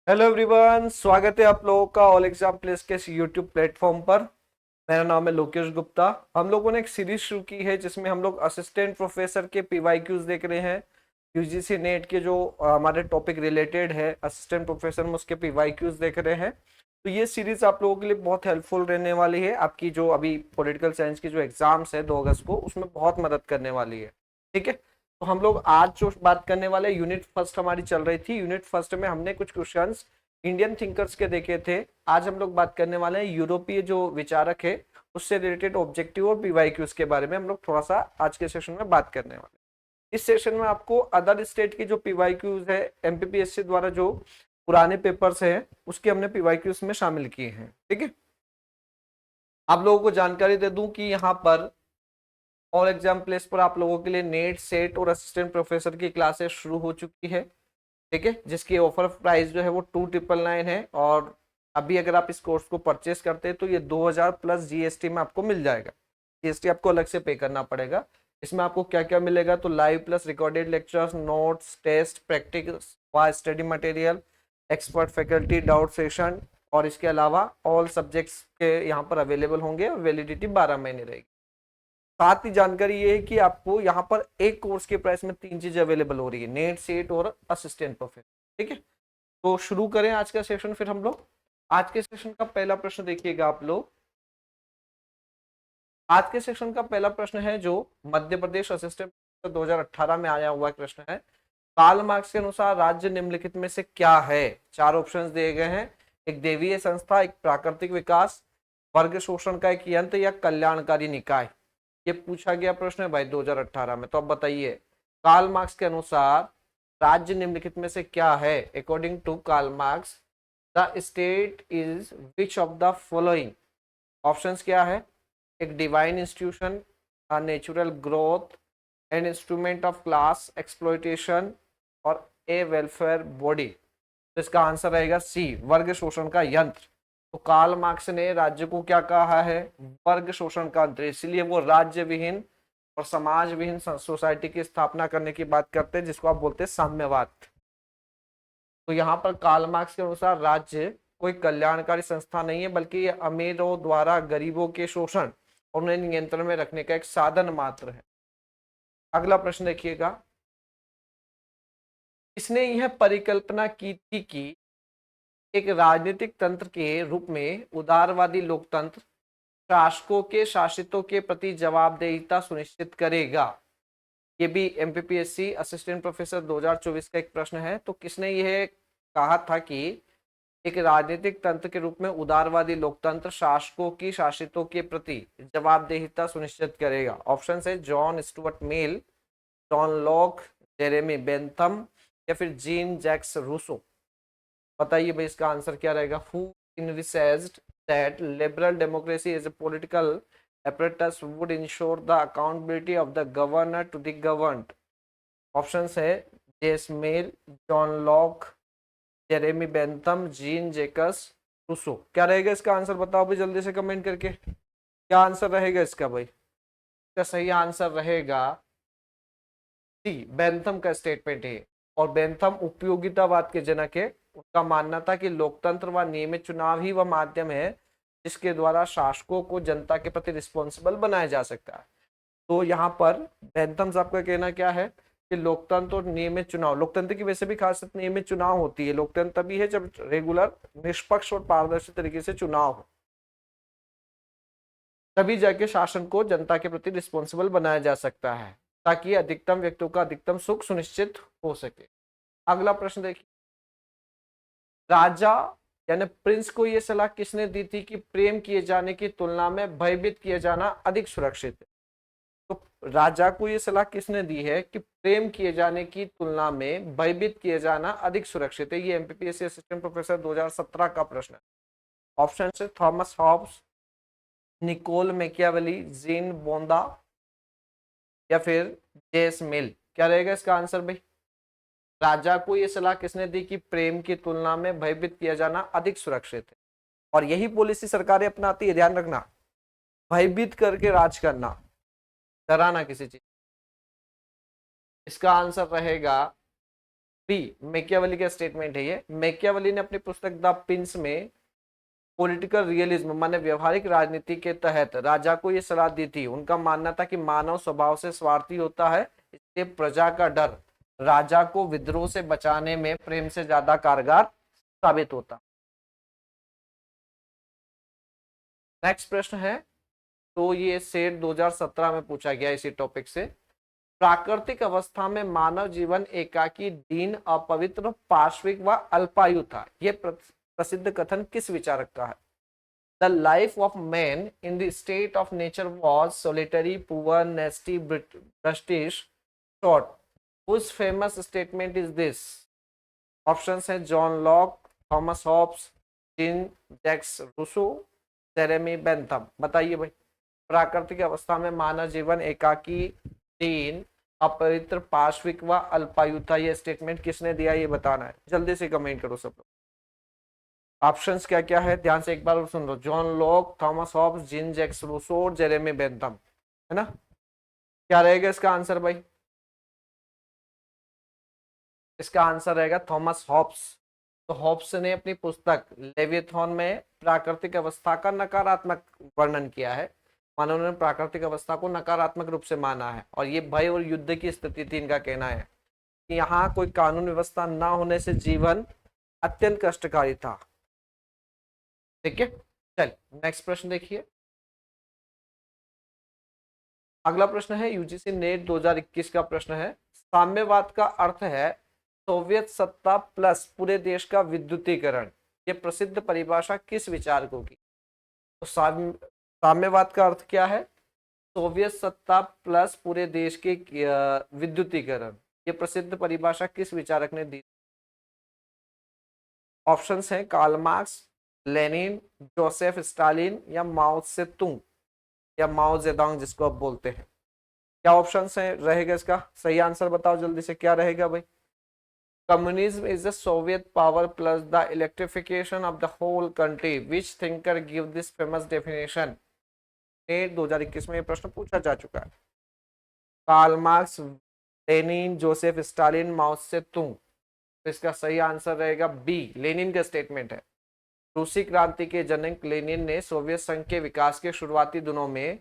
Hello everyone, स्वागत है आप लोगों का ऑल एग्जाम प्लेस के यूट्यूब प्लेटफॉर्म पर। मेरा नाम है लोकेश गुप्ता। हम लोगों ने एक सीरीज शुरू की है जिसमें हम लोग असिस्टेंट प्रोफेसर के पीवाईक्यूज देख रहे हैं। यूजीसी नेट के जो हमारे टॉपिक रिलेटेड है असिस्टेंट प्रोफेसर में, उसके पीवाईक्यूज देख रहे हैं। तो ये सीरीज आप लोगों के लिए बहुत हेल्पफुल रहने वाली है। आपकी जो अभी पॉलिटिकल साइंस की जो एग्जाम्स है 2 अगस्त को, उसमें बहुत मदद करने वाली है। ठीक है, तो हम लोग आज जो बात करने वाले, यूनिट फर्स्ट हमारी चल रही थी। यूनिट फर्स्ट में हमने कुछ क्वेश्चंस इंडियन थिंकर्स के देखे थे। आज हम लोग बात करने वाले हैं यूरोपीय जो विचारक है उससे रिलेटेड ऑब्जेक्टिव और पीवाईक्यूज के बारे में। हम लोग थोड़ा सा आज के सेशन में बात करने वाले हैं। इस सेशन में आपको अदर स्टेट की जो पीवाईक्यूज है एमपीपीएससी द्वारा जो पुराने पेपर्स हैं उसके हमने पीवाईक्यूज में शामिल किए हैं। ठीक है, आप लोगों को जानकारी दे दूं कि यहाँ पर ऑल एग्जाम प्लेस पर आप लोगों के लिए नेट सेट और असिस्टेंट प्रोफेसर की क्लासेस शुरू हो चुकी है। ठीक है, जिसकी ऑफर प्राइस जो है वो 2999 है। और अभी अगर आप इस कोर्स को परचेस करते हैं तो ये 2000 प्लस जीएसटी में आपको मिल जाएगा। जीएसटी आपको अलग से पे करना पड़ेगा। इसमें आपको क्या क्या मिलेगा, तो live plus recorded lectures, notes, test, practice व study material, expert faculty, doubt session, और इसके अलावा ऑल सब्जेक्ट्स के यहाँ पर अवेलेबल होंगे। वैलिडिटी 12 महीने रहेगी। साथ ही जानकारी ये है कि आपको यहाँ पर एक कोर्स के प्राइस में 3 चीजें अवेलेबल हो रही है, नेट सेट और असिस्टेंट प्रोफेसर। ठीक है, तो शुरू करें आज का सेशन। फिर हम लोग आज के सेशन का पहला प्रश्न देखिएगा आप लोग। आज के सेशन का पहला प्रश्न है जो मध्य प्रदेश असिस्टेंट 2018 में आया हुआ प्रश्न है। कार्ल मार्क्स के अनुसार राज्य निम्नलिखित में से क्या है। 4 ऑप्शंस दिए गए हैं। एक देवीय संस्था, एक प्राकृतिक विकास, वर्ग शोषण का एक यंत्र, या कल्याणकारी निकाय। ये पूछा गया प्रश्न है भाई 2018 में। तो अब बताइए, कार्ल मार्क्स के अनुसार राज्य निम्नलिखित में से क्या है। According to Karl Marx the state is which of the following. Options क्या है। एक divine institution, a natural growth, an instrument of class exploitation, और ए वेलफेयर बॉडी। तो इसका आंसर रहेगा सी, वर्ग शोषण का यंत्र। तो कार्ल मार्क्स ने राज्य को क्या कहा है, वर्ग शोषण का यंत्र। इसीलिए वो राज्य विहीन और समाज विहीन सोसाइटी की स्थापना करने की बात करते हैं, जिसको आप बोलते हैं साम्यवाद। तो यहाँ पर कार्ल मार्क्स के अनुसार राज्य कोई कल्याणकारी संस्था नहीं है, बल्कि ये अमीरों द्वारा गरीबों के शोषण और उन्हें नियंत्रण में रखने का एक साधन मात्र है। अगला प्रश्न देखिएगा, इसने यह परिकल्पना की थी कि एक राजनीतिक तंत्र के रूप में उदारवादी लोकतंत्र शासकों के शासितों के प्रति जवाबदेहिता सुनिश्चित करेगा। ये भी एमपीपीएससी असिस्टेंट प्रोफेसर 2024 का एक प्रश्न है। तो किसने यह कहा था कि एक राजनीतिक तंत्र के रूप में उदारवादी लोकतंत्र शासकों की शासितों के प्रति जवाबदेहिता सुनिश्चित करेगा। ऑप्शन है John Stuart Mill, John Locke, Jeremy Bentham, या फिर जीन जैक्स रूसो। बताइए भाई इसका आंसर क्या रहेगा। Who envisaged that liberal democracy as a political apparatus would ensure the accountability of the governor to the governed। Options है जेस Mill, John Locke, Jeremy Bentham, Jean Jacques Rousseau. क्या रहेगा इसका आंसर, बताओ भाई जल्दी से कमेंट करके। क्या आंसर रहेगा इसका भाई। इसका सही आंसर रहेगा सी, बेंथम का स्टेटमेंट है। और बेंथम उपयोगितावाद के जनक है। उनका मानना था कि लोकतंत्र व नियमित चुनाव ही वह माध्यम है जिसके द्वारा शासकों को जनता के प्रति रिस्पॉन्सिबल बनाया जा सकता है। तो यहाँ पर बेंथम साहब का कहना क्या है कि लोकतंत्र और नियमित चुनाव, लोकतंत्र की वैसे भी खासियत नियमित चुनाव होती है। लोकतंत्र तभी है जब रेगुलर, निष्पक्ष और पारदर्शी तरीके से चुनाव हो, तभी जाके शासन को जनता के प्रति रिस्पॉन्सिबल बनाया जा सकता है, ताकि अधिकतम व्यक्तियों का अधिकतम सुख सुनिश्चित हो सके। अगला प्रश्न देखिए, राजा यानी प्रिंस को यह सलाह किसने दी थी कि प्रेम किए जाने की तुलना में भयभीत किया जाना अधिक सुरक्षित है। तो राजा को यह सलाह किसने दी है कि प्रेम किए जाने की तुलना में भयभीत किए जाना अधिक सुरक्षित है। ये एमपीपीएससी असिस्टेंट प्रोफेसर 2017 का प्रश्न है। ऑप्शन है Thomas Hobbes, Niccolo Machiavelli, Jean बोंदा, या फिर जेस मिल। क्या रहेगा इसका आंसर भाई। राजा को यह सलाह किसने दी कि प्रेम की तुलना में भयभीत किया जाना अधिक सुरक्षित है। और यही पॉलिसी सरकारें अपनाती है, ध्यान रखना। भयभीत करके राज करना, डराना किसी चीज। इसका आंसर रहेगा बी मैकियावेली का स्टेटमेंट है ये। मैकियावेली ने अपनी पुस्तक द प्रिंस में पॉलिटिकल रियलिज्म माने व्यवहारिक राजनीति के तहत राजा को ये सलाह दी थी। उनका मानना था कि मानव स्वभाव से स्वार्थी होता है, इसलिए प्रजा का डर राजा को विद्रोह से बचाने में प्रेम से ज्यादा कारगर साबित होता। नेक्स्ट प्रश्न है, तो ये सेट 2017 में पूछा गया इसी टॉपिक से। प्राकृतिक अवस्था में मानव जीवन एकाकी, दीन, अपवित्र, पार्श्विक व अल्पायु था। यह प्रसिद्ध कथन किस विचारक का है? The life of man in the state of nature was solitary, poor, nasty, brutish, short. Whose famous statement is this? Options हैं John Locke, Thomas Hobbes, Jean Jacques Rousseau, Jeremy Bentham. बताइए भाई, प्राकृतिक अवस्था में मानव जीवन एकाकी, दीन, अपवित्र, पार्श्विक व अल्पायु था। यह स्टेटमेंट किसने दिया, ये बताना है। जल्दी से कमेंट करो सब लोग। ऑप्शंस क्या क्या है ध्यान से एक बार सुन लो। John Locke, Thomas Hobbes, Jean Jacques Rousseau और जेरेमी बेंथम, है ना। क्या रहेगा इसका आंसर भाई? इसका आंसर रहेगा थॉमस हॉब्स। तो हॉब्स ने अपनी पुस्तक लेविथॉन में प्राकृतिक अवस्था का नकारात्मक वर्णन किया है। मानो उन्होंने प्राकृतिक अवस्था को नकारात्मक रूप से माना है और ये भय और युद्ध की स्थिति थी। इनका कहना है कि यहाँ कोई कानून व्यवस्था ना होने से जीवन अत्यंत कष्टकारी था। ठीक है, चल नेक्स्ट प्रश्न देखिए। अगला प्रश्न है यूजीसी नेट 2021 का प्रश्न है। साम्यवाद का अर्थ है सोवियत सत्ता प्लस पूरे देश का विद्युतीकरण। ये प्रसिद्ध परिभाषा किस विचारकों की? तो साम्यवाद का अर्थ क्या है? सोवियत सत्ता प्लस पूरे देश के विद्युतीकरण। ये प्रसिद्ध परिभाषा किस विचारक ने दी? ऑप्शंस हैं Karl Marx, Lenin, Joseph Stalin या माओ से तुंग या माओ जेडोंग जिसको आप बोलते हैं। क्या ऑप्शंस है रहेगा इसका? सही आंसर बताओ जल्दी से, क्या रहेगा भाई? Communism is the Soviet power plus the electrification of the whole country. Which thinker give this famous definition? 2021 में ये प्रश्न पूछा जा चुका है। Karl Marx, Lenin, Joseph Stalin, Mao Tse Tung. तो इसका सही आंसर रहेगा बी, लेनिन का स्टेटमेंट है। रूसी क्रांति के जनक लेनिन ने सोवियत संघ के विकास के शुरुआती दिनों में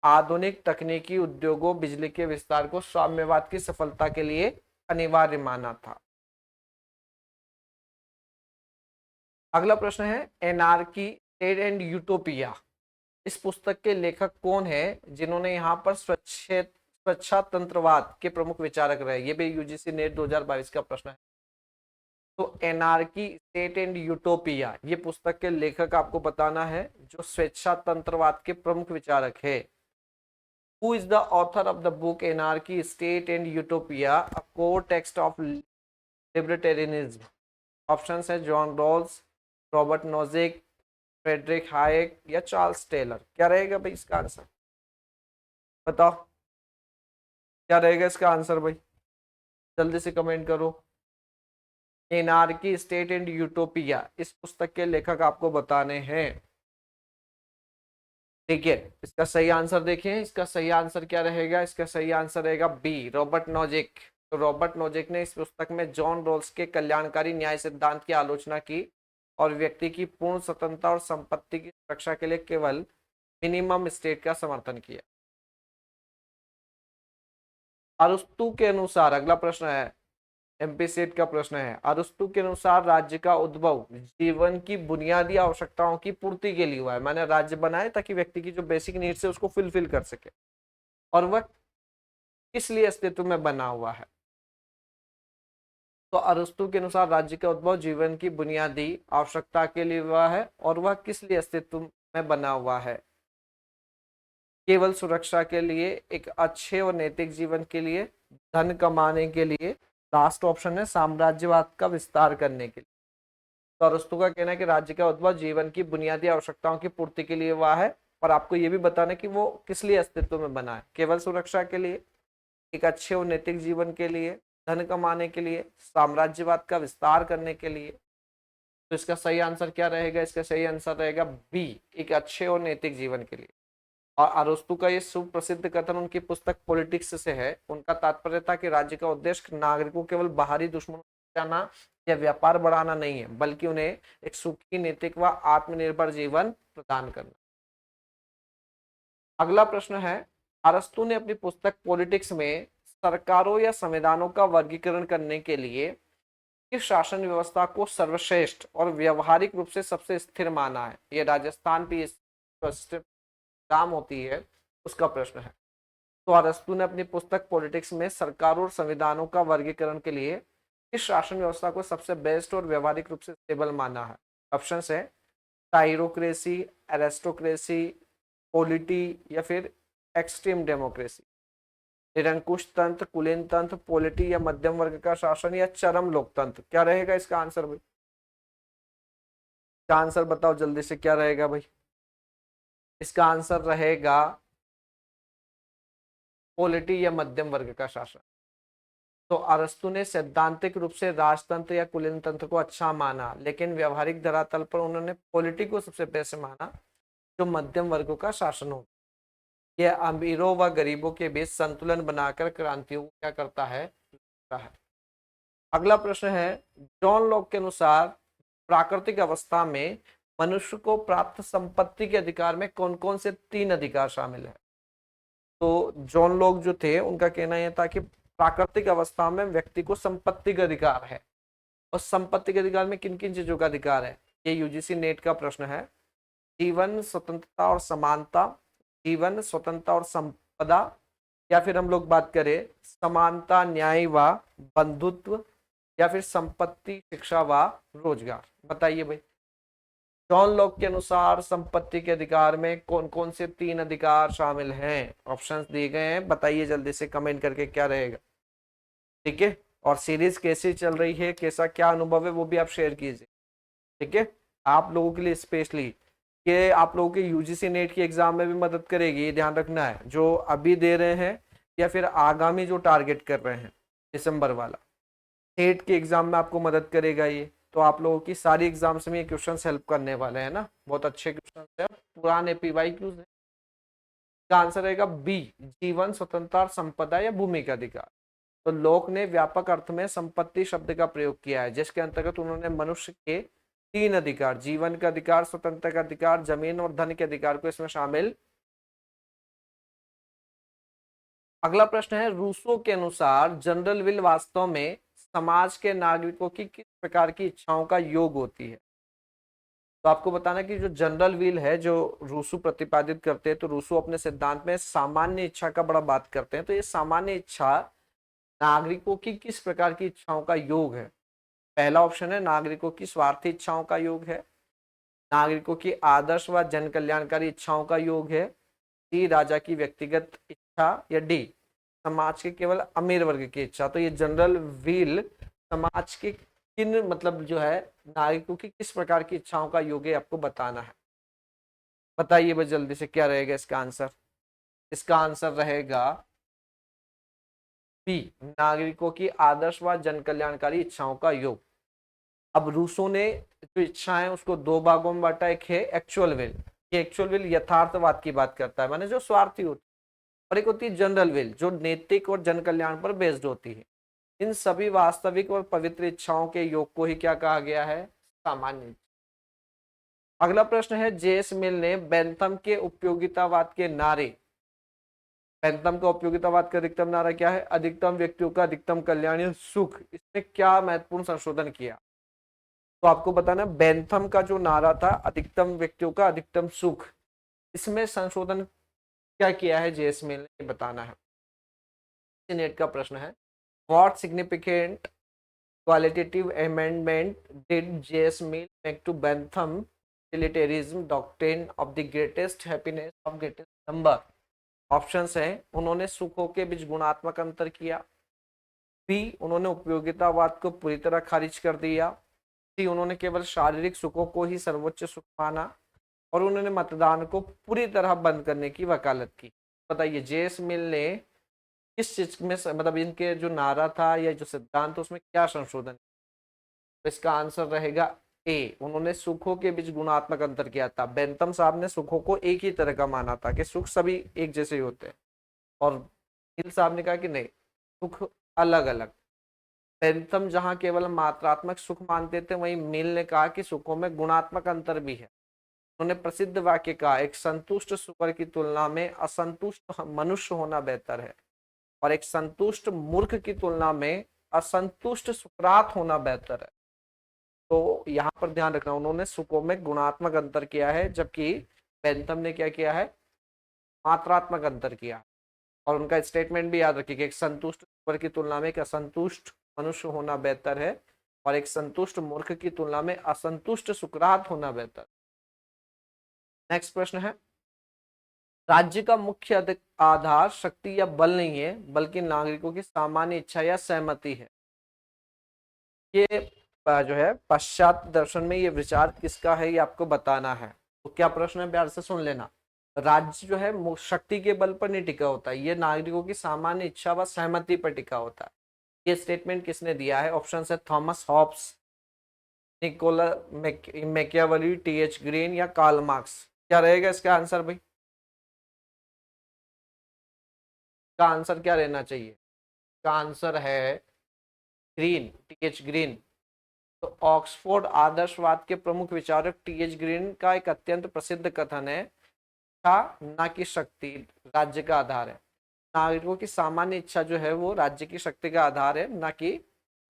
आधुनिक तकनीकी उद्योगों, बिजली के विस्तार को साम्यवाद की सफलता के लिए अनिवार्य माना था। अगला प्रश्न है एनार्की, स्टेट एंड यूटोपिया। इस पुस्तक के लेखक कौन है जिन्होंने यहाँ पर स्वच्छातंत्रवाद के प्रमुख विचारक रहे? ये भी यूजीसी नेट 2022 का प्रश्न है। तो एनार्की, स्टेट एंड यूटोपिया, ये पुस्तक के लेखक आपको बताना है जो स्वेच्छातंत्रवाद के प्रमुख विचारक है। Who is the author of the book Anarchy, State and Utopia, a core text of libertarianism? Options है John Rawls, Robert Nozick, Friedrich Hayek या चार्ल्स टेलर। क्या रहेगा भाई इसका आंसर? बताओ क्या रहेगा इसका आंसर भाई, जल्दी से कमेंट करो। एनार्की, स्टेट एंड यूटोपिया, इस पुस्तक के लेखक आपको बताने हैं। ठीक है, इसका सही आंसर देखिए। इसका सही आंसर क्या रहेगा? इसका सही आंसर रहेगा बी, रॉबर्ट नोजिक। तो रॉबर्ट नोजिक ने इस पुस्तक में जॉन रॉल्स के कल्याणकारी न्याय सिद्धांत की आलोचना की और व्यक्ति की पूर्ण स्वतंत्रता और संपत्ति की सुरक्षा के लिए केवल मिनिमम स्टेट का समर्थन किया। अरस्तु के अनुसार, अगला प्रश्न है एमपी सेट का प्रश्न है, अरस्तु के अनुसार राज्य का उद्भव जीवन की बुनियादी आवश्यकताओं की पूर्ति के लिए हुआ है। मैंने राज्य बनाए ताकि व्यक्ति की जो बेसिक नीड्स है उसको फुलफिल कर सके। और वह किस लिए अस्तित्व में बना हुआ है? तो अरस्तु के अनुसार राज्य का उद्भव जीवन की बुनियादी आवश्यकता के लिए हुआ है और वह किस लिए अस्तित्व में बना हुआ है? केवल सुरक्षा के लिए, एक अच्छे और नैतिक जीवन के लिए, धन कमाने के लिए, लास्ट ऑप्शन है साम्राज्यवाद का विस्तार करने के लिए। तो अरस्तु का कहना है कि राज्य का उद्भव जीवन की बुनियादी आवश्यकताओं की पूर्ति के लिए हुआ है और आपको यह भी बताना है कि वो किस लिए अस्तित्व में बना है। केवल सुरक्षा के लिए, एक अच्छे और नैतिक जीवन के लिए, धन कमाने के लिए, साम्राज्यवाद का विस्तार करने के लिए। तो इसका सही आंसर क्या रहेगा? इसका सही आंसर रहेगा बी, एक अच्छे और नैतिक जीवन के लिए। और अरस्तु का ये सुप्रसिद्ध कथन उनकी पुस्तक पॉलिटिक्स से है। उनका तात्पर्य था कि राज्य का उद्देश्य नागरिकों केवल बाहरी दुश्मनों जाना या व्यापार बढ़ाना नहीं है, बल्कि उन्हें एक सुखी, नैतिक व आत्मनिर्भर जीवन प्रदान करना। अगला प्रश्न है, अरस्तु ने अपनी पुस्तक पॉलिटिक्स में सरकारों या संविधानों का वर्गीकरण करने के लिए किस शासन व्यवस्था को सर्वश्रेष्ठ और व्यवहारिक रूप से सबसे स्थिर माना है? ये राजस्थान की एग्जाम होती है, उसका प्रश्न है। तो अरस्तु ने अपनी पुस्तक पॉलिटिक्स में सरकारों और संविधानों का वर्गीकरण के लिए किस शासन व्यवस्था को सबसे बेस्ट और व्यवहारिक रूप से स्टेबल माना है? ऑप्शन है टायरोक्रेसी, एरिस्टोक्रेसी, पॉलिटी या फिर एक्सट्रीम डेमोक्रेसी। निरंकुश तंत्र, कुलीन तंत्र, पॉलिटी या मध्यम वर्ग का शासन या चरम लोकतंत्र। क्या रहेगा इसका आंसर भाई? इसका आंसर बताओ जल्दी से, क्या रहेगा भाई? इसका आंसर रहेगा पॉलिटी या मध्यम वर्ग का शासन। तो अरस्तु ने सैद्धांतिक रूप से राजतंत्र या कुलीन तंत्र को अच्छा माना, लेकिन व्यवहारिक धरातल पर उन्होंने पॉलिटी को सबसे बेस्ट माना, जो मध्यम वर्गों का शासन हो। यह अमीरों व गरीबों के बीच संतुलन बनाकर क्रांतियों को क्या करता है? अगला प्रश्न है, जॉन लॉक के अनुसार प्राकृतिक अवस्था में मनुष्य को प्राप्त संपत्ति के अधिकार में कौन कौन से 3 अधिकार शामिल है? तो जॉन लॉक जो थे, उनका कहना यह था कि प्राकृतिक अवस्था में व्यक्ति को संपत्ति का अधिकार है। और संपत्ति के अधिकार में किन किन चीजों का अधिकार है? ये यूजीसी नेट का प्रश्न है। जीवन, स्वतंत्रता और समानता, जीवन, स्वतंत्रता और संपदा, या फिर हम लोग बात करें समानता, न्याय व बंधुत्व, या फिर संपत्ति, शिक्षा व रोजगार। बताइए भाई, जॉन लॉक के अनुसार संपत्ति के अधिकार में कौन कौन से 3 अधिकार शामिल हैं? ऑप्शंस दिए गए हैं, बताइए जल्दी से कमेंट करके क्या रहेगा। ठीक है, और सीरीज कैसी चल रही है, कैसा क्या अनुभव है, वो भी आप शेयर कीजिए। ठीक है, आप लोगों के लिए स्पेशली कि आप लोगों के यूजीसी नेट की एग्जाम में भी मदद करेगी, ये ध्यान रखना है, जो अभी दे रहे हैं या फिर आगामी जो टारगेट कर रहे हैं दिसंबर वाला नेट के एग्जाम में आपको मदद करेगा ये। तो आप लोगों की सारी एग्जाम्स में ये क्वेश्चंस हेल्प करने वाले हैं ना, बहुत अच्छे क्वेश्चंस हैं, पुराने पीवाईक्यूज हैं। इसका आंसर रहेगा बी, जीवन, स्वतंत्रता और संपदा या भूमि का अधिकार। तो लोक ने व्यापक अर्थ में संपत्ति शब्द का प्रयोग किया है, जिसके अंतर्गत उन्होंने मनुष्य के 3 अधिकार, जीवन का अधिकार, स्वतंत्रता का अधिकार, जमीन और धन के अधिकार को इसमें शामिल। अगला प्रश्न है, रूसो के अनुसार जनरल विल वास्तव में समाज के नागरिकों की किस प्रकार की इच्छाओं का योग होती है? तो आपको बताना कि जो जनरल विल है, जो रूसो प्रतिपादित करते हैं, तो रूसो अपने सिद्धांत में सामान्य इच्छा का बड़ा बात करते हैं। तो ये सामान्य इच्छा नागरिकों की किस प्रकार की इच्छाओं का योग है? पहला ऑप्शन है नागरिकों की स्वार्थी इच्छाओं का योग है, नागरिकों की आदर्श व जन कल्याणकारी इच्छाओं का योग है, सी राजा की व्यक्तिगत इच्छा, या डी समाज के केवल अमीर वर्ग की इच्छा। तो ये जनरल व्हील समाज के किन मतलब जो है नागरिकों की किस प्रकार की इच्छाओं का योग है, आपको बताना है। बताइए बस जल्दी से, क्या रहेगा इसका आंसर? इसका आंसर रहेगा बी, नागरिकों की आदर्श व जन कल्याणकारी इच्छाओं का योग। अब रूसो ने जो इच्छा है उसको 2 भागों में बांटा। एक है एक्चुअल विल, ये एक्चुअल विल यथार्थवाद की बात करता है, माने जो स्वार्थी होती है, और एक होती है जनरल विल, जो नैतिक और जन कल्याण पर बेस्ड होती है। इन सभी वास्तविक और पवित्र इच्छाओं के योग को ही क्या कहा गया है? सामान्य। अगला प्रश्न है, जेएस मिल ने बेंथम के उपयोगितावाद के नारे, बेंथम का उपयोगितावाद का अधिकतम नारा क्या है? अधिकतम व्यक्तियों का अधिकतम कल्याण या सुख। इसने क्या महत्वपूर्ण संशोधन किया? तो आपको बताना, बेंथम का जो नारा था अधिकतम व्यक्तियों का अधिकतम सुख, इसमें संशोधन क्या किया है जेएस मिल ने, बताना है। नेट का प्रश्न है, what significant qualitative amendment did J S Mill make to Bentham utilitarianism doctrine of the greatest happiness of greatest number? Options हैं, उन्होंने सुखों के बीच गुणात्मक अंतर किया, बी उन्होंने उपयोगितावाद को पूरी तरह खारिज कर दिया, सी उन्होंने केवल शारीरिक सुखों को ही सर्वोच्च सुख माना, और उन्होंने मतदान को पूरी तरह बंद करने की वकालत की। बताइए जेएस मिल ने किस चीज में मतलब इनके जो नारा था या जो सिद्धांत उसमें क्या संशोधन? तो इसका आंसर रहेगा ए, उन्होंने सुखों के बीच गुणात्मक अंतर किया था। बेंथम साहब ने सुखों को एक ही तरह का माना था कि सुख सभी एक जैसे ही होते हैं, और मिल साहब ने कहा कि नहीं, सुख अलग अलग। बेंथम जहां केवल मात्रात्मक सुख मानते थे, वहीं मिल ने कहा कि सुखों में गुणात्मक अंतर भी है। उन्होंने प्रसिद्ध वाक्य कहा, एक संतुष्ट सुकर की तुलना में असंतुष्ट मनुष्य होना बेहतर है, और एक संतुष्ट मूर्ख की तुलना में असंतुष्ट सुकरात होना बेहतर है। तो यहाँ पर ध्यान रखना, उन्होंने सुखों में गुणात्मक अंतर किया है, जबकि बेंथम ने क्या किया है, मात्रात्मक अंतर किया। और उनका स्टेटमेंट भी याद रखिए कि एक संतुष्ट सुकर की तुलना में एक असंतुष्ट मनुष्य होना बेहतर है, और एक संतुष्ट मूर्ख की तुलना में असंतुष्ट सुकरात होना बेहतर। नेक्स्ट प्रश्न है, राज्य का मुख्य आधार शक्ति या बल नहीं है, बल्कि नागरिकों की सामान्य इच्छा या सहमति है। ये जो है पाश्चात्य दर्शन में ये विचार किसका है, ये आपको बताना है। तो क्या प्रश्न है, प्यार से सुन लेना। राज्य जो है शक्ति के बल पर नहीं टिका होता, ये नागरिकों की सामान्य इच्छा व सहमति पर टिका होता है। ये स्टेटमेंट किसने दिया है? ऑप्शन है Thomas Hobbes, Niccolo Machiavelli, T H. Green या कार्ल मार्क्स। क्या रहेगा इसका आंसर भाई? का आंसर क्या रहना चाहिए? का आंसर है ग्रीन, टी.एच. ग्रीन। तो ऑक्सफोर्ड आदर्शवाद के प्रमुख विचारक टी.एच. ग्रीन का एक अत्यंत प्रसिद्ध कथन है, इच्छा ना कि शक्ति राज्य का आधार है। नागरिकों की सामान्य इच्छा जो है वो राज्य की शक्ति का आधार है, ना कि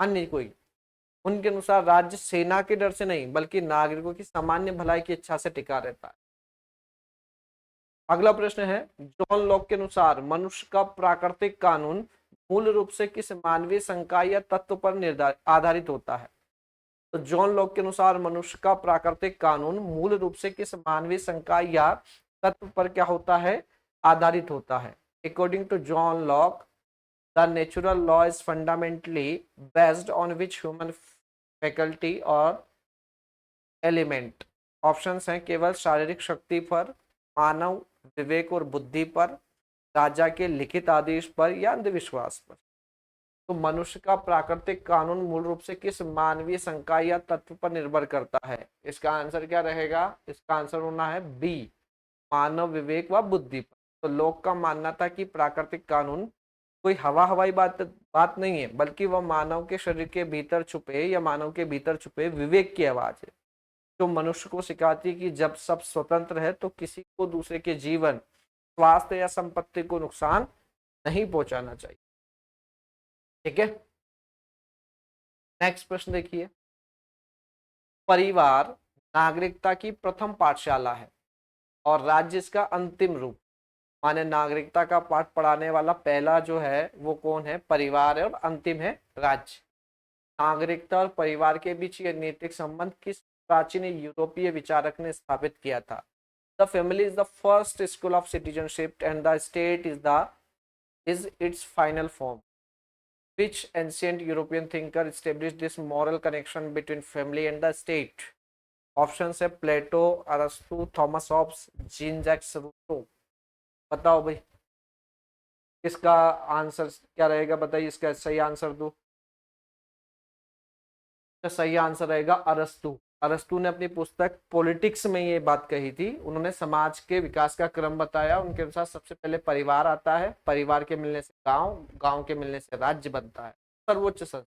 अन्य कोई। उनके अनुसार राज्य सेना के डर से नहीं, बल्कि नागरिकों की सामान्य भलाई की इच्छा से टिका रहता है। अगला प्रश्न है, जॉन लॉक के अनुसार मनुष्य का प्राकृतिक कानून मूल रूप से किस मानवीय संकाय या तत्व पर निर्धारित आधारित होता है? तो जॉन लॉक के अनुसार मनुष्य का प्राकृतिक कानून मूल रूप से किस मानवीय संकाय या तत्व पर क्या होता है? आधारित होता है। According to John Locke, the natural law is fundamentally based on which human faculty और एलिमेंट। ऑप्शंस हैं केवल शारीरिक शक्ति पर, मानव विवेक और बुद्धि पर, राजा के लिखित आदेश पर या अंधविश्वास पर। तो मनुष्य का प्राकृतिक कानून मूल रूप से किस मानवीय संकाय या तत्व पर निर्भर करता है? इसका आंसर क्या रहेगा? इसका आंसर होना है बी, मानव विवेक व बुद्धि पर। तो लोग का मानना था कि प्राकृतिक कानून कोई हवाई बात नहीं है, बल्कि वह मानव के शरीर के भीतर छुपे या मानव के भीतर छुपे विवेक की आवाज है, जो मनुष्य को सिखाती है कि जब सब स्वतंत्र है तो किसी को दूसरे के जीवन, स्वास्थ्य या संपत्ति को नुकसान नहीं पहुंचाना चाहिए। ठीक है, नेक्स्ट प्रश्न देखिए। परिवार नागरिकता की प्रथम पाठशाला है और राज्य इसका अंतिम रूप। माने नागरिकता का पाठ पढ़ाने वाला पहला जो है वो कौन है? परिवार है, और अंतिम है राज्य। नागरिकता और परिवार के बीच ये नैतिक संबंध किस प्राचीन यूरोपीय विचारक ने स्थापित किया था? The family is the first school of citizenship and the state is it's final form. Which ancient European thinker established this moral connection between family and the state? Option है प्लेटो, अरस्तु, Thomas Hobbes, Jean Jacques Rousseau. बताओ भाई इसका answer क्या रहेगा? बताइए इसका सही आंसर दो। सही आंसर रहेगा अरस्तु। अरस्तु ने अपनी पुस्तक पॉलिटिक्स में ये बात कही थी। उन्होंने समाज के विकास का क्रम बताया। उनके अनुसार सबसे पहले परिवार आता है, परिवार के मिलने से गांव, गांव के मिलने से राज्य बनता है, सर्वोच्च संस्था।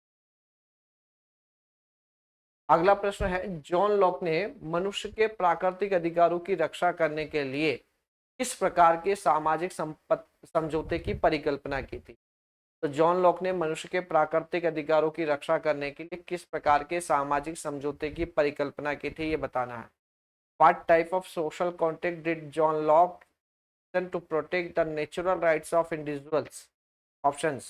अगला प्रश्न है, जॉन लॉक ने मनुष्य के प्राकृतिक अधिकारों की रक्षा करने के लिए किस प्रकार के सामाजिक समझौते की परिकल्पना की थी? तो जॉन लॉक ने मनुष्य के प्राकृतिक अधिकारों की रक्षा करने के लिए किस प्रकार के सामाजिक समझौते की परिकल्पना की थी, ये बताना है। What type of social contract did John Locke to protect the natural rights of individuals? Options: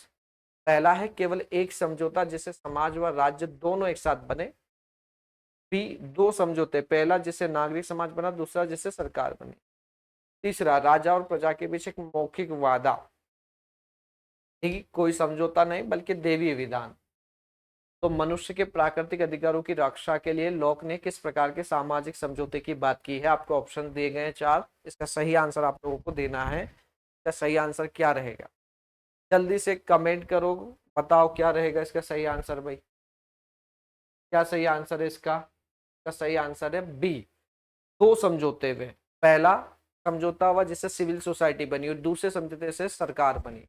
पहला है केवल एक समझौता जिससे समाज व राज्य दोनों एक साथ बने। बी, दो समझौते, पहला जिससे नागरिक समाज बना, दूसरा जिससे सरकार बनी। तीसरा, राजा और प्रजा के बीच एक मौखिक वादा, कोई समझौता नहीं बल्कि देवीय विधान। तो मनुष्य के प्राकृतिक अधिकारों की रक्षा के लिए लॉक ने किस प्रकार के सामाजिक समझौते की बात की है? आपको ऑप्शन दिए गए हैं 4। इसका सही आंसर आप लोगों को देना है। इसका सही आंसर क्या रहेगा? जल्दी से कमेंट करो, बताओ क्या रहेगा इसका सही आंसर भाई। क्या सही आंसर है इसका? इसका सही आंसर है बी, दो समझौते हुए। पहला समझौता हुआ जिससे सिविल सोसाइटी बनी और दूसरे समझौते से सरकार बनी।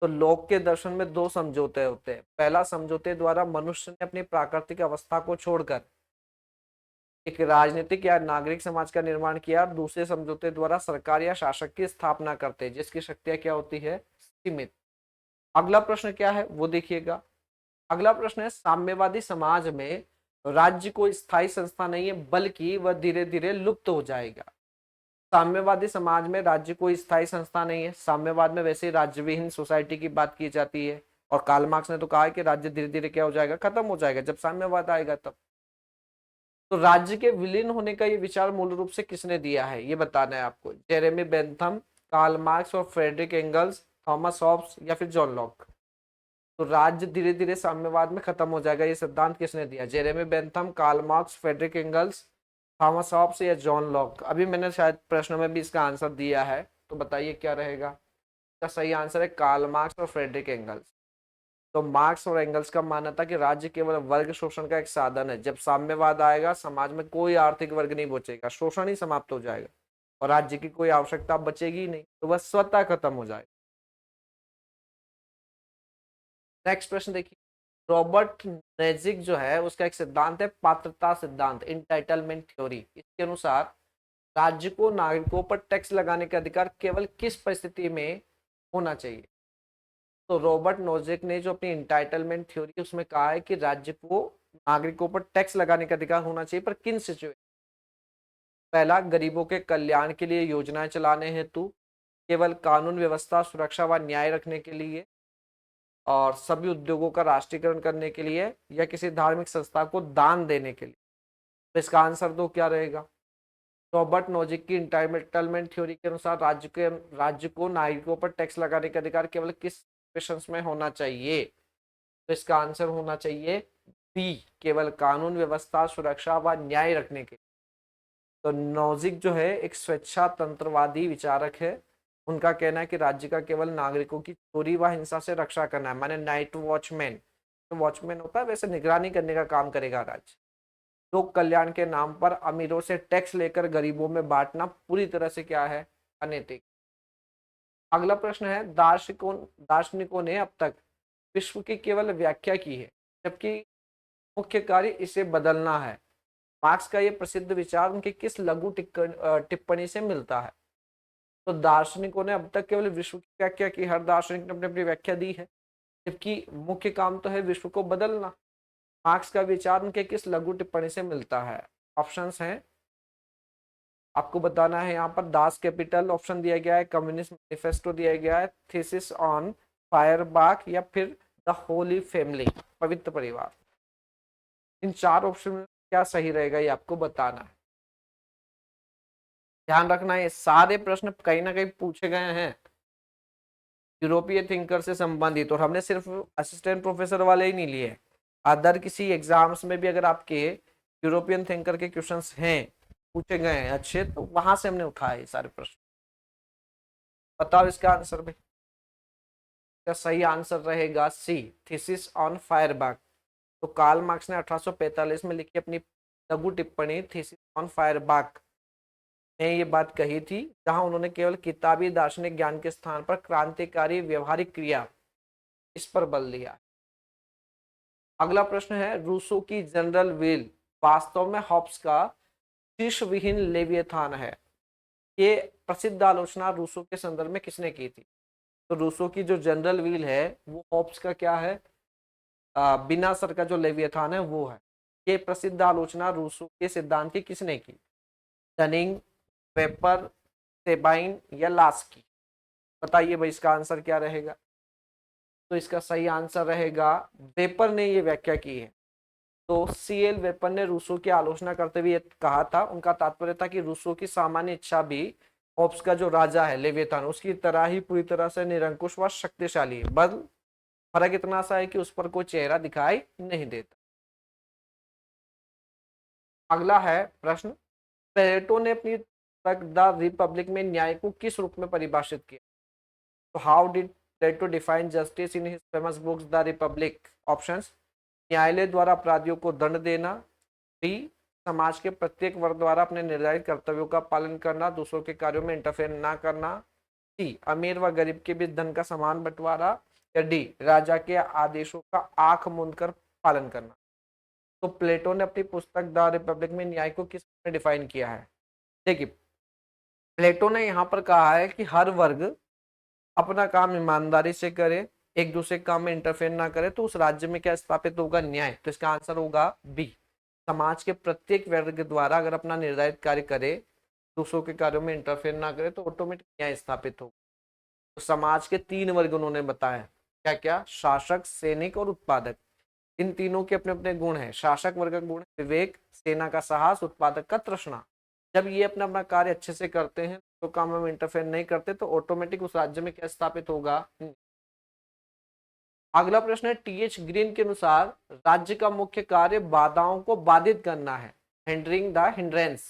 तो लोक के दर्शन में दो समझौते होते हैं। पहला समझौते द्वारा मनुष्य ने अपनी प्राकृतिक अवस्था को छोड़कर एक राजनीतिक या नागरिक समाज का निर्माण किया। दूसरे समझौते द्वारा सरकार या शासक की स्थापना करते हैं जिसकी शक्तियां क्या होती है, सीमित। अगला प्रश्न क्या है वो देखिएगा। अगला प्रश्न है, साम्यवादी समाज में राज्य कोई स्थायी संस्था नहीं है बल्कि वह धीरे धीरे लुप्त हो जाएगा। साम्यवादी समाज में राज्य कोई स्थायी संस्था नहीं है। साम्यवाद में वैसे ही राज्यविहीन सोसाइटी की बात की जाती है और कार्ल मार्क्स ने तो कहा है कि राज्य धीरे धीरे क्या हो जाएगा, खत्म हो जाएगा जब साम्यवाद आएगा तब। तो राज्य के विलीन होने का ये विचार मूल रूप से किसने दिया है ये बताना है आपको। जेरेमी बेंथम, कार्ल मार्क्स और फ्रेडरिक एंगल्स, थॉमस हॉब्स या फिर जॉन लॉक। तो राज्य धीरे धीरे साम्यवाद में खत्म हो जाएगा ये सिद्धांत किसने दिया, Jeremy Bentham, Karl Marx, Friedrich Engels, Thomas Hobbes या जॉन लॉक। अभी मैंने शायद प्रश्न में भी इसका आंसर दिया है, तो बताइए क्या रहेगा। इसका सही आंसर है कार्ल मार्क्स और फ्रेडरिक एंगल्स। तो मार्क्स और एंगल्स का मानना था कि राज्य केवल वर्ग शोषण का एक साधन है। जब साम्यवाद आएगा समाज में कोई आर्थिक वर्ग नहीं बचेगा, शोषण ही समाप्त हो जाएगा और राज्य की कोई आवश्यकता बचेगी ही नहीं, तो वह स्वतः खत्म हो जाएगा। नेक्स्ट प्रश्न देखिए। रॉबर्ट नेजिक जो है उसका एक सिद्धांत है पात्रता सिद्धांत, इंटाइटलमेंट थ्योरी। इसके अनुसार राज्य को नागरिकों पर टैक्स लगाने का अधिकार केवल किस परिस्थिति में होना चाहिए। तो रॉबर्ट नोजिक ने जो अपनी इंटाइटलमेंट थ्योरी उसमें कहा है कि राज्य को नागरिकों पर टैक्स लगाने का अधिकार होना चाहिए, पर किन सिचुएशन। पहला, गरीबों के कल्याण के लिए योजनाएं चलाने हेतु, केवल कानून व्यवस्था सुरक्षा व न्याय रखने के लिए, और सभी उद्योगों का राष्ट्रीयकरण करने के लिए, या किसी धार्मिक संस्था को दान देने के लिए। तो इसका आंसर दो क्या रहेगा। रॉबर्ट नोजिक की इंटाइटलमेंट थ्योरी के अनुसार राज्य को नागरिकों पर टैक्स लगाने का अधिकार केवल किस सिचुएशंस में होना चाहिए। तो इसका आंसर होना चाहिए बी, केवल कानून व्यवस्था सुरक्षा व न्याय रखने के लिए। तो नोजिक जो है एक स्वेच्छा तंत्रवादी विचारक है। उनका कहना है कि राज्य का केवल नागरिकों की चोरी व हिंसा से रक्षा करना है, माने नाइट वॉचमैन, तो वॉचमैन होता है वैसे निगरानी करने का काम करेगा राज्य। लोक कल्याण के नाम पर अमीरों से टैक्स लेकर गरीबों में बांटना पूरी तरह से क्या है, अनैतिक। अगला प्रश्न है, दार्शनिकों ने अब तक विश्व की केवल व्याख्या की है जबकि मुख्य कार्य इसे बदलना है। मार्क्स का ये प्रसिद्ध विचार उनकी किस लघु टिप्पणी से मिलता है। तो दार्शनिकों ने अब तक केवल विश्व की व्याख्या की, हर दार्शनिक ने अपनी अपनी व्याख्या दी है, जबकि मुख्य काम तो है विश्व को बदलना। मार्क्स का विचार उनके किस लघु टिप्पणी से मिलता है। ऑप्शंस हैं, आपको बताना है यहाँ पर। दास कैपिटल ऑप्शन दिया गया है, कम्युनिस्ट मैनिफेस्टो दिया गया है, थीसिस ऑन फायरबाख, या फिर द होली फैमिली, पवित्र परिवार। इन चार ऑप्शन में क्या सही रहेगा ये आपको बताना है। ध्यान रखना है सारे प्रश्न कहीं ना कहीं पूछे गए हैं यूरोपीय थिंकर से संबंधित, और हमने सिर्फ असिस्टेंट प्रोफेसर वाले ही नहीं लिए। अदर किसी एग्जाम्स में भी अगर आपके यूरोपियन थिंकर के क्वेश्चंस हैं, पूछे गए हैं अच्छे, तो वहां से हमने उठाए सारे प्रश्न। बताओ इसका आंसर भी। इसका सही आंसर रहेगा सी, थीसिस ऑन फायरबाख। तो कार्ल मार्क्स ने 1845 में लिखी अपनी लघु टिप्पणी थीसिस ऑन फायरबाख में ये बात कही थी, जहां उन्होंने केवल किताबी दार्शनिक ज्ञान के स्थान पर क्रांतिकारी व्यवहारिक क्रिया इस पर बल दिया। अगला प्रश्न है, रूसो की जनरल विल वास्तव में हॉब्स का शीर्ष विहीन लेवियथान है। ये प्रसिद्ध आलोचना रूसो के संदर्भ में किसने की थी। तो रूसो की जो जनरल व्हील है वो हॉब्स का क्या है, बिना सर का जो लेवियथान है वो है। ये प्रसिद्ध आलोचना रूसो के सिद्धांत की किसने की, डनिंग, वेपर, सेबाइन या लास्की। बताइए भाई इसका आंसर क्या रहेगा। तो इसका सही आंसर रहेगा वेपर ने ये व्याख्या की है। तो सीएल वेपर ने रूसो की आलोचना करते हुए कहा था, उनका तात्पर्य था कि रूसो की सामान्य इच्छा भी हॉब्स का जो राजा है लेवियथान उसकी तरह ही पूरी तरह से निरंकुश व शक्तिशाली है, बस फर्क इतना सा है कि उस पर कोई चेहरा दिखाई नहीं देता। अगला है प्रश्न, प्लेटो ने अपनी द रिपब्लिक में न्याय को किस रूप में परिभाषित किया। तो how did Plato define justice in his famous books the Republic. Options, न्यायालय द्वारा अपराधियों को दंड देना, बी, समाज के प्रत्येक वर्ग द्वारा अपने निर्धारित कर्तव्यों का पालन करना, दूसरों के कार्यों में इंटरफेयर ना करना, सी, अमीर व गरीब के बीच धन का समान बंटवारा, या डी राजा के आदेशों का आंख मूंद कर पालन करना। तो प्लेटो ने अपनी पुस्तक द रिपब्लिक में न्याय को किस में डिफाइन किया है? देखिए, प्लेटो ने यहाँ पर कहा है कि हर वर्ग अपना काम ईमानदारी से करे, एक दूसरे काम में इंटरफेयर ना करे, तो उस राज्य में क्या स्थापित होगा? न्याय। तो इसका आंसर होगा बी। समाज के प्रत्येक वर्ग द्वारा अगर अपना निर्धारित कार्य करे, दूसरों के कार्यों में इंटरफेयर ना करे, तो ऑटोमेटिक न्याय स्थापित होगा। तो समाज के 3 वर्ग उन्होंने बताया, क्या क्या? शासक, सैनिक और उत्पादक। इन तीनों के अपने अपने गुण हैं। शासक वर्ग का गुण है विवेक, सेना का साहस, उत्पादक का तृष्णा। जब ये अपना अपना कार्य अच्छे से करते हैं, तो काम में इंटरफेयर नहीं करते, तो ऑटोमेटिक उस राज्य में क्या स्थापित होगा? अगला प्रश्न है, टीएच ग्रीन के अनुसार राज्य का मुख्य कार्य बाधाओं को बाधित करना है, हिंडरिंग द हिंड्रेंस।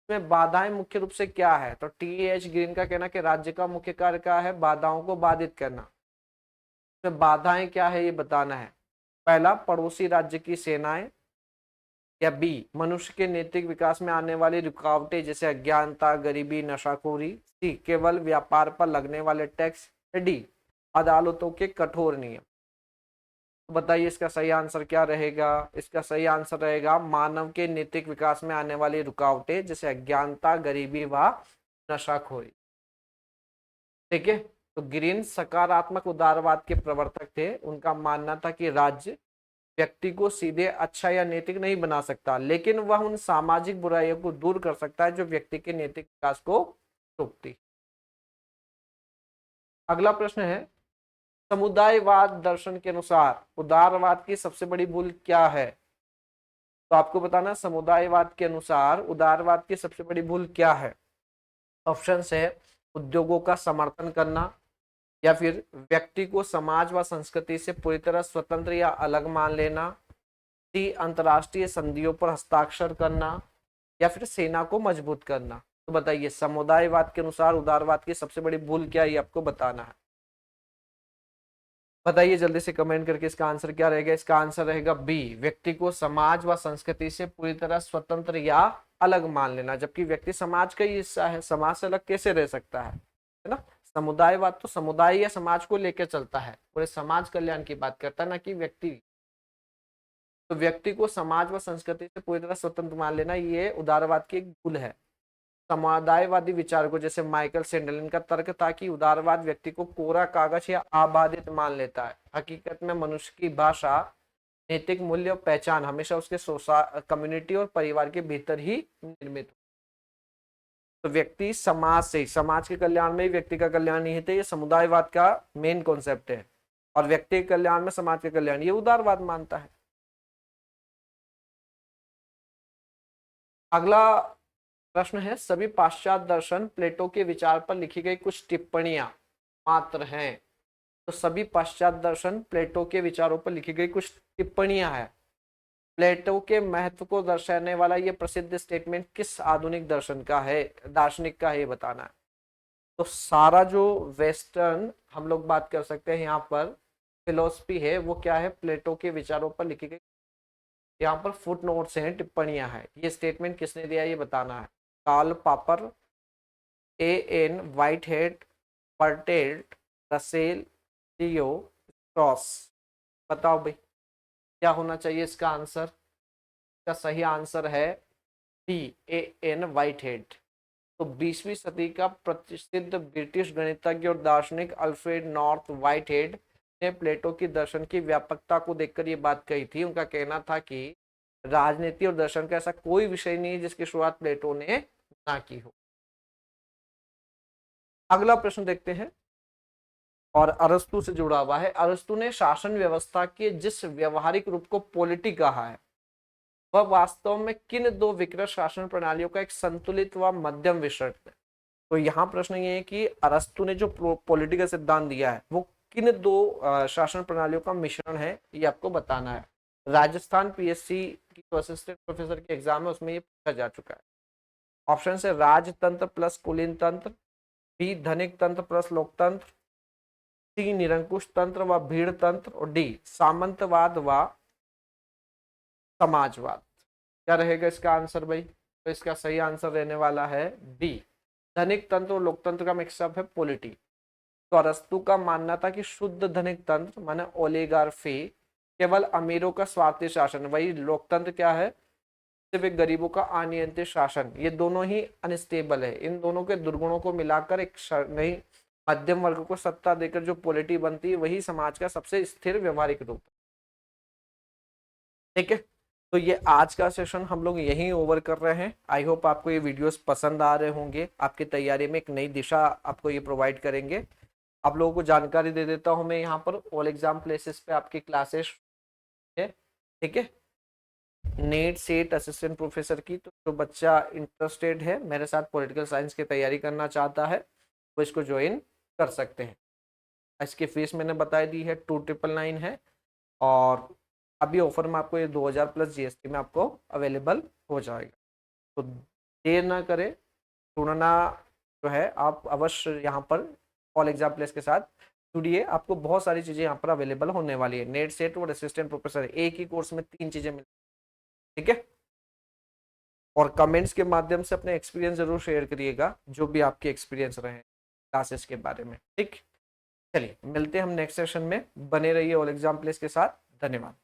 में बाधाएं मुख्य रूप से क्या है? तो टीएच ग्रीन का कहना कि राज्य का मुख्य कार्य क्या है? बाधाओं को बाधित करना। तो बाधाएं क्या है ये बताना है। पहला, पड़ोसी राज्य की सेनाएं, या बी मनुष्य के नैतिक विकास में आने वाली रुकावटें जैसे अज्ञानता, गरीबी, नशाखोरी, सी केवल व्यापार पर लगने वाले टैक्स, डी अदालतों के कठोर नियम। तो बताइए इसका सही आंसर क्या रहेगा? इसका सही आंसर रहेगा मानव के नैतिक विकास में आने वाली रुकावटें जैसे अज्ञानता, गरीबी व नशाखोरी। ठीक है, तो ग्रीन सकारात्मक उदारवाद के प्रवर्तक थे। उनका मानना था कि राज्य व्यक्ति को सीधे अच्छा या नैतिक नहीं बना सकता, लेकिन वह उन सामाजिक बुराइयों को दूर कर सकता है जो व्यक्ति के नैतिक विकास को रोकती। अगला प्रश्न है, समुदायवाद दर्शन के अनुसार उदारवाद की सबसे बड़ी भूल क्या है? तो आपको बताना, समुदायवाद के अनुसार उदारवाद की सबसे बड़ी भूल क्या है? ऑप्शन है उद्योगों का समर्थन करना, या फिर व्यक्ति को समाज व संस्कृति से पूरी तरह स्वतंत्र या अलग मान लेना, डी अंतरराष्ट्रीय संधियों पर हस्ताक्षर करना, या फिर सेना को मजबूत करना। तो बताइए समुदायवाद के अनुसार उदारवाद की सबसे बड़ी भूल क्या है, ये आपको बताना है। बताइए जल्दी से कमेंट करके इसका आंसर क्या रहेगा। इसका आंसर रहेगा बी, व्यक्ति को समाज व संस्कृति से पूरी तरह स्वतंत्र या अलग मान लेना। जबकि व्यक्ति समाज का ही हिस्सा है, समाज से अलग कैसे रह सकता है ना? समुदायवाद तो समुदाय या समाज को लेकर चलता है, पूरे समाज कल्याण की बात करता है, ना कि व्यक्ति। तो व्यक्ति को समाज व संस्कृति से पूरी तरह स्वतंत्र मान लेना, ये उदारवाद की एक भूल है। समुदायवादी विचारकों जैसे माइकल सेंडलिन का तर्क था कि उदारवाद व्यक्ति को कोरा कागज या आबादित मान लेता है। हकीकत में मनुष्य की भाषा, नैतिक मूल्य और पहचान हमेशा उसके कम्युनिटी और परिवार के भीतर ही निर्मित। तो व्यक्ति समाज से, समाज के कल्याण में ही व्यक्ति का कल्याण निहित है, ये समुदायवाद का मेन कॉन्सेप्ट है। और व्यक्ति के कल्याण में समाज के कल्याण, ये उदारवाद मानता है। अगला प्रश्न है, सभी पाश्चात्य दर्शन प्लेटो के विचार पर लिखी गई कुछ टिप्पणियां मात्र हैं। तो सभी पाश्चात्य दर्शन प्लेटो के विचारों पर लिखी गई कुछ टिप्पणियां हैं। प्लेटो के महत्व को दर्शाने वाला यह प्रसिद्ध स्टेटमेंट किस आधुनिक दर्शन का है, दार्शनिक का है, ये बताना है। तो सारा जो वेस्टर्न हम लोग बात कर सकते हैं यहाँ पर फिलोसफी है, वो क्या है? प्लेटो के विचारों पर लिखी गई। यहाँ पर फुट नोट्स हैं, टिप्पणियां हैं। ये स्टेटमेंट किसने दिया ये बताना है। कार्ल पापर, A and white head, बर्टेल्ट, Russell, Leo, straws. बताओ भाई क्या होना चाहिए इसका आंसर? इसका सही आंसर है D, A and white head. तो 20वीं सदी का प्रसिद्ध ब्रिटिश गणितज्ञ और दार्शनिक अल्फ्रेड नॉर्थ व्हाइट हेड ने प्लेटो की दर्शन की व्यापकता को देखकर ये बात कही थी। उनका कहना था कि राजनीति और दर्शन का ऐसा कोई विषय नहीं है जिसकी शुरुआत प्लेटो ने ना की हो। अगला प्रश्न देखते हैं, और अरस्तु से जुड़ा हुआ है। अरस्तु ने शासन व्यवस्था के जिस व्यवहारिक रूप को पॉलिटी कहा है, वह वास्तव में किन दो विकृत शासन प्रणालियों का एक संतुलित व मध्यम विषय है? तो यहाँ प्रश्न ये है कि अरस्तु ने जो पॉलिटी का सिद्धांत दिया है वो किन दो शासन प्रणालियों का मिश्रण है, ये आपको बताना है। राजस्थान पीएससी की जो असिस्टेंट प्रोफेसर की एग्जाम है उसमें ये पूछा जा चुका है। ऑप्शन है राजतंत्र प्लस कुलीन तंत्र, बी धनिक तंत्र प्लस लोकतंत्र, सी निरंकुश तंत्र व भीड़ तंत्र, और डी सामंतवाद व समाजवाद। क्या रहेगा इसका आंसर भाई? तो इसका सही आंसर रहने वाला है डी, धनिक तंत्र और लोकतंत्र का मिक्सअप है पॉलिटी। तो अरस्तु का मानना था कि शुद्ध धनिक तंत्र माने ओलिगार्फी केवल अमीरों का स्वार्थी शासन, वही लोकतंत्र क्या है, सिर्फ एक गरीबों का अनियंत्रित शासन, ये दोनों ही अनस्टेबल है। इन दोनों के दुर्गुणों को मिलाकर एक नई मध्यम वर्ग को सत्ता देकर जो पॉलिटी बनती है वही समाज का सबसे स्थिर व्यवहारिक रूप। ठीक है, तो ये आज का सेशन हम लोग यहीं ओवर कर रहे हैं। आई होप आपको ये वीडियोस पसंद आ रहे होंगे, आपकी तैयारी में एक नई दिशा आपको ये प्रोवाइड करेंगे। आप लोगों को जानकारी दे देता हूं मैं यहाँ पर, ऑल एग्जाम प्लेसेस पे आपकी क्लासेस है। ठीक है, नेट सेट असिस्टेंट प्रोफेसर की, तो जो बच्चा इंटरेस्टेड है मेरे साथ पॉलिटिकल साइंस की तैयारी करना चाहता है वो इसको ज्वाइन कर सकते हैं। इसकी फीस मैंने बता दी है 2999 है, और अभी ऑफर में आपको ये 2000 प्लस जीएसटी में आपको अवेलेबल हो जाएगा। तो देर ना करें, ढूंढना जो है आप अवश्य यहाँ पर ऑल एग्जाम प्लेस के साथ जुड़िए। आपको बहुत सारी चीज़ें यहाँ पर अवेलेबल होने वाली है। नेट सेट और असिस्टेंट प्रोफेसर एक ही कोर्स में 3 चीज़ें मिल, ठीक है। और कमेंट्स के माध्यम से अपने एक्सपीरियंस जरूर शेयर करिएगा, जो भी आपके एक्सपीरियंस रहे क्लासेस के बारे में। ठीक, चलिए मिलते हैं हम नेक्स्ट सेशन में। बने रहिए ऑल एग्जाम प्लेस के साथ। धन्यवाद।